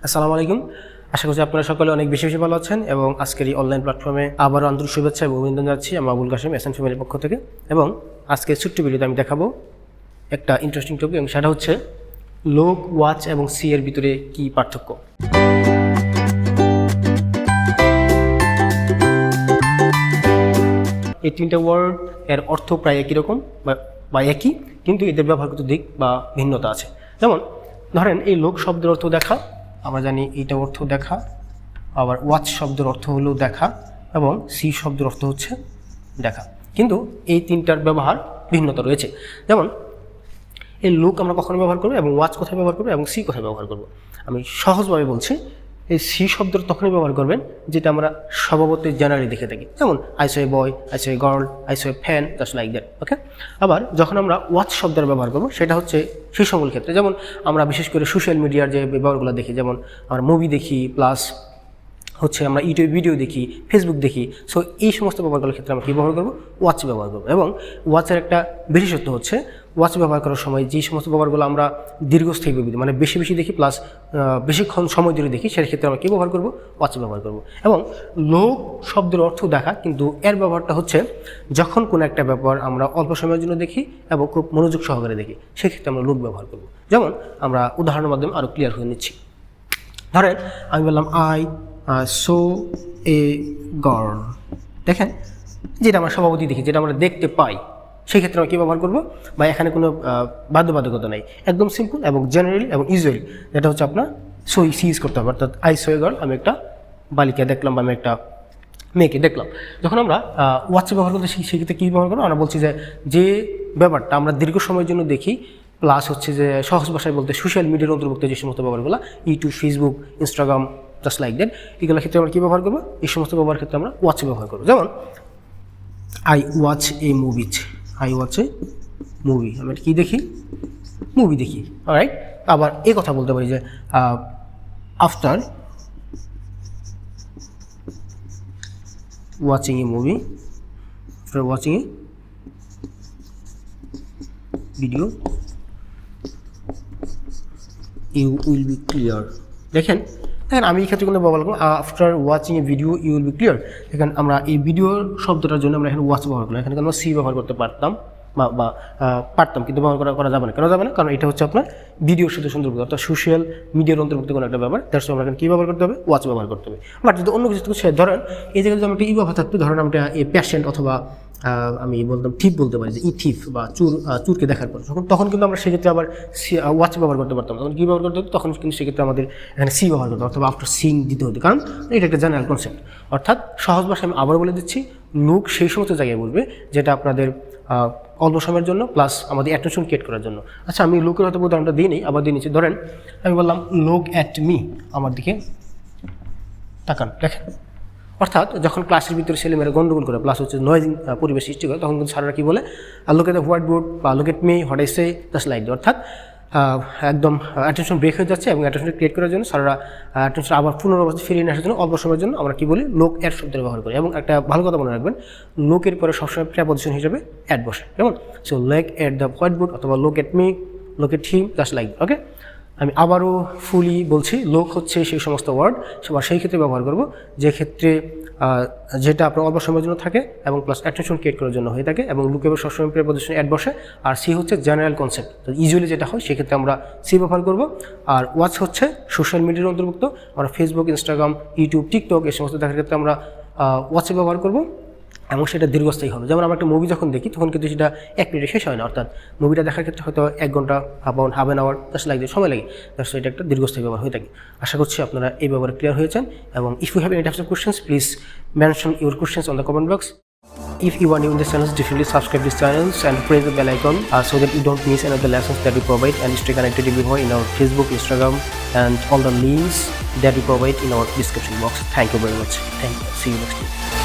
আসসালামু আলাইকুম। আশা করছি আপনারা সকলে অনেক বেশি ভালো আছেন এবং আজকের এই অনলাইন প্ল্যাটফর্মে আবারও আন্তরিক শুভেচ্ছা এবং অভিনন্দন জানাচ্ছি আমি আবুল কাশেম এসএন ফ্যামিলির পক্ষ থেকে। এবং আজকের ছোট্ট ভিডিওতে আমি দেখাবো একটা ইন্টারেস্টিং টপিক, এবং সেটা হচ্ছে লোক, ওয়াচ এবং সি এর ভিতরে কি পার্থক্য। এই তিনটা ওয়ার্ড এর অর্থ প্রায় একই রকম বা একই, কিন্তু এদের ব্যবহারগত দিক বা ভিন্নতা আছে। যেমন ধরেন এই লোক শব্দের অর্থ দেখা, আমরা জানি এইটা অর্থ দেখা, আবার ওয়াচ শব্দের অর্থ হলো দেখা এবং সি শব্দের অর্থ হচ্ছে দেখা, কিন্তু এই তিনটার ব্যবহার ভিন্নতা রয়েছে। যেমন এই লোক আমরা কখনো ব্যবহার করবো এবং ওয়াচ কোথায় ব্যবহার করবো এবং সি কোথায় ব্যবহার করবো। আমি সহজভাবে বলছি, এই সি শব্দের তখনই ব্যবহার করবেন যেটা আমরা স্বভাবতই জেনারেলি দেখে থাকি। যেমন I saw a boy, I saw a girl, I saw a fan, just like that. Okay. আবার যখন আমরা ওয়াচ শব্দের ব্যবহার করবো সেটা হচ্ছে সেই সকল ক্ষেত্রে, যেমন আমরা বিশেষ করে সোশ্যাল মিডিয়ার যে ব্যবহারগুলো দেখি, যেমন আমরা মুভি দেখি, প্লাস হচ্ছে আমরা ইউটিউব ভিডিও দেখি, ফেসবুক দেখি। সো এই সমস্ত ব্যবহারগুলোর ক্ষেত্রে আমরা কী ব্যবহার করবো? ওয়াচ ব্যবহার করবো। এবং ওয়াচের একটা বিশেষত্ব হচ্ছে ওয়াচ ব্যবহার করার সময় যে সমস্ত ব্যবহারগুলো আমরা দীর্ঘস্থায়ী বিবৃতি মানে বেশি বেশি দেখি, প্লাস বেশিক্ষণ সময় ধরে দেখি, সেই ক্ষেত্রে আমরা কী ব্যবহার করবো? ওয়াচ ব্যবহার করবো। এবং লোক শব্দের অর্থ দেখা, কিন্তু এর ব্যবহারটা হচ্ছে যখন কোনো একটা ব্যাপার আমরা অল্প সময়ের জন্য দেখি এবং খুব মনোযোগ সহকারে দেখি, সেক্ষেত্রে আমরা লোক ব্যবহার করবো। যেমন আমরা উদাহরণের মাধ্যমে আরও ক্লিয়ার হয়ে নিচ্ছি। ধরেন আমি বললাম আই সো এ গার্ল। দেখেন, যেটা আমরা স্বভাবতই দেখি, যেটা আমরা দেখতে পাই, সেই ক্ষেত্রে আমরা কী ব্যবহার করবো? বা এখানে কোনো বাধ্যবাধকতা নেই, একদম সিম্পল এবং জেনারেলি এবং ইউজুয়ালি যেটা হচ্ছে আপনার সো সিজ করতে হবে। অর্থাৎ আই সো এ গার্ল, আমি একটা বালিকা দেখলাম বা আমি একটা মেয়েকে দেখলাম। যখন আমরা ওয়াচ ব্যবহার করতে শিখি, সেক্ষেত্রে কী ব্যবহার করবো? আমরা বলছি যে ব্যাপারটা আমরা দীর্ঘ সময়ের জন্য দেখি, প্লাস হচ্ছে যে সহজ ভাষায় বলতে সোশ্যাল মিডিয়ার অন্তর্ভুক্ত যে সমস্ত ব্যবহারগুলো, YouTube, Facebook, Instagram, just like that, এগুলোর ক্ষেত্রে আমরা কী ব্যবহার করবো? এই সমস্ত ব্যবহারের ক্ষেত্রে আমরা ওয়াচ ব্যবহার করবো। যেমন I watch A movie, I watch A movie, আমি কী দেখি? মুভি দেখি। অলরাইট। আবার এই কথা বলতে পারি যে after watching a movie, after watching a video you will be clear. দেখেন আমি এই ক্ষেত্রে কোনো ব্যবহার করবো after watching a video you will be clear. দেখেন আমরা এই ভিডিও শব্দটার জন্য আমরা এখানে ওয়াচ ব্যবহার করলাম, এখানে আমরা সি ব্যবহার করতে পারতাম বা পারতাম, কিন্তু ব্যবহার করা যাবে না। কেন যাবে না? কারণ এটা হচ্ছে আপনার ভিডিওর সাথে অন্তর্ভুক্ত, অর্থাৎ সোশ্যাল মিডিয়ার অন্তর্ভুক্ত কোনো একটা ব্যাপার। তার সঙ্গে আমরা এখানে কী ব্যবহার করতে হবে? ওয়াচ ব্যবহার করতে হবে। বাট যদি অন্য কিছু ধরেন এই জায়গায় যদি আমরা একটা ই ব্যবহার থাকতো, ধরেন আমরা এই প্যাশেন্ট অথবা আমি বলতাম থিপ বলতে পারি, যে ই থিপ বা চুরকে দেখার পর তখন কিন্তু আমরা সেক্ষেত্রে আবার ওয়াচ ব্যবহার করতে পারতাম। তখন কী ব্যবহার করতে হতো? তখন কিন্তু সেক্ষেত্রে আমাদের এখানে সি ব্যবহার করতে অথবা আফটার সিং দিতে হতো, কারণ এটা একটা জেনারেল কনসেপ্ট। অর্থাৎ সহজ ভাষায় আমি আবার বলে দিচ্ছি, লোক সেই সমস্ত জায়গায় বলবে যেটা আপনাদের অল্প সময়ের জন্য, প্লাস আমাদের অ্যাটেনশন ক্রিয়েট করার জন্য। আচ্ছা, আমি লোকের হয়তো উদাহরণটা দিই নি, আবার দিয়ে নিচ্ছি। ধরেন আমি বললাম লোক অ্যাট মি, আমার দিকে তাকান। দেখেন, অর্থাৎ যখন ক্লাসের ভিতরে ছেলেমেয়েরা গন্ডগোল করে, প্লাস হচ্ছে নয়েজিং পরিবেশ সৃষ্টি করে, তখন কিন্তু স্যাররা কী বলে? লোক এট দ্য হোয়াইট বোর্ড বা লোক at me, what I say, just like that. অর্থাৎ একদম অ্যাটেনশন ব্রেক হয়ে যাচ্ছে এবং অ্যাটেনশন ক্রিয়েট করার জন্য স্যাররা অ্যাটেনশন আবার পুনরাবস্থায় ফিরিয়ে নিয়ে আসার জন্য অল্প সময়ের জন্য আমরা কী বলি? লোক অ্যাট শব্দের ব্যবহার করি। এবং একটা ভালো কথা মনে রাখবেন, লোকের পরে সবসময় প্রিপজিশন হিসেবে অ্যাট বসে। যেমন সো লোক এট দ্য হোয়াইট বোর্ড অথবা লোক এট মি, লোক এট হিম, জাস্ট লাইক। ওকে। আমি আবারও ফুলি বলছি, লোক হচ্ছে সেই সমস্ত ওয়ার্ড সেই ক্ষেত্রে ব্যবহার করব যে ক্ষেত্রে যেটা আপনার অল্প সময়ের জন্য থাকে এবং প্লাস অ্যাটেনশন ক্রিয়েট করার জন্য হয়ে থাকে, এবং লোকের সবসময় প্রিপজিশন অ্যাট বসে। আর সি হচ্ছে জেনারেল কনসেপ্ট, তো ইউজুয়ালি যেটা হয় সেক্ষেত্রে আমরা সি ব্যবহার করব। আর ওয়াচ হচ্ছে সোশ্যাল মিডিয়ার অন্তর্ভুক্ত, আমরা ফেসবুক, ইনস্টাগ্রাম, ইউটিউব, টিকটক এই সমস্ত দেখার ক্ষেত্রে আমরা ওয়াচ ব্যবহার করব, এবং সেটা দীর্ঘস্থায়ী হবে। যেমন আমরা একটা মুভি যখন দেখি তখন কিন্তু সেটা 1 মিনিটে শেষ হয় না, অর্থাৎ মুভিটা দেখার ক্ষেত্রে হয়তো 1 ঘন্টা, হাফ অ্যান আওয়ার জাস্ট লাগে, সময় লাগে। জাস্ট এটা একটা দীর্ঘস্থায়ী ব্যবহার হয়ে থাকে। আশা করছি আপনারা এই ব্যাপারে ক্লিয়ার হয়েছেন। এবং if you have any types of questions, please mention your questions on the comment box. If you are new in this channel, definitely subscribe this channel and press the bell icon so that you don't miss another lessons that we provide, and stay connected everywhere in our Facebook, Instagram, and all the links that we provide in our description box. Thank you very much. Thank you. See you next time.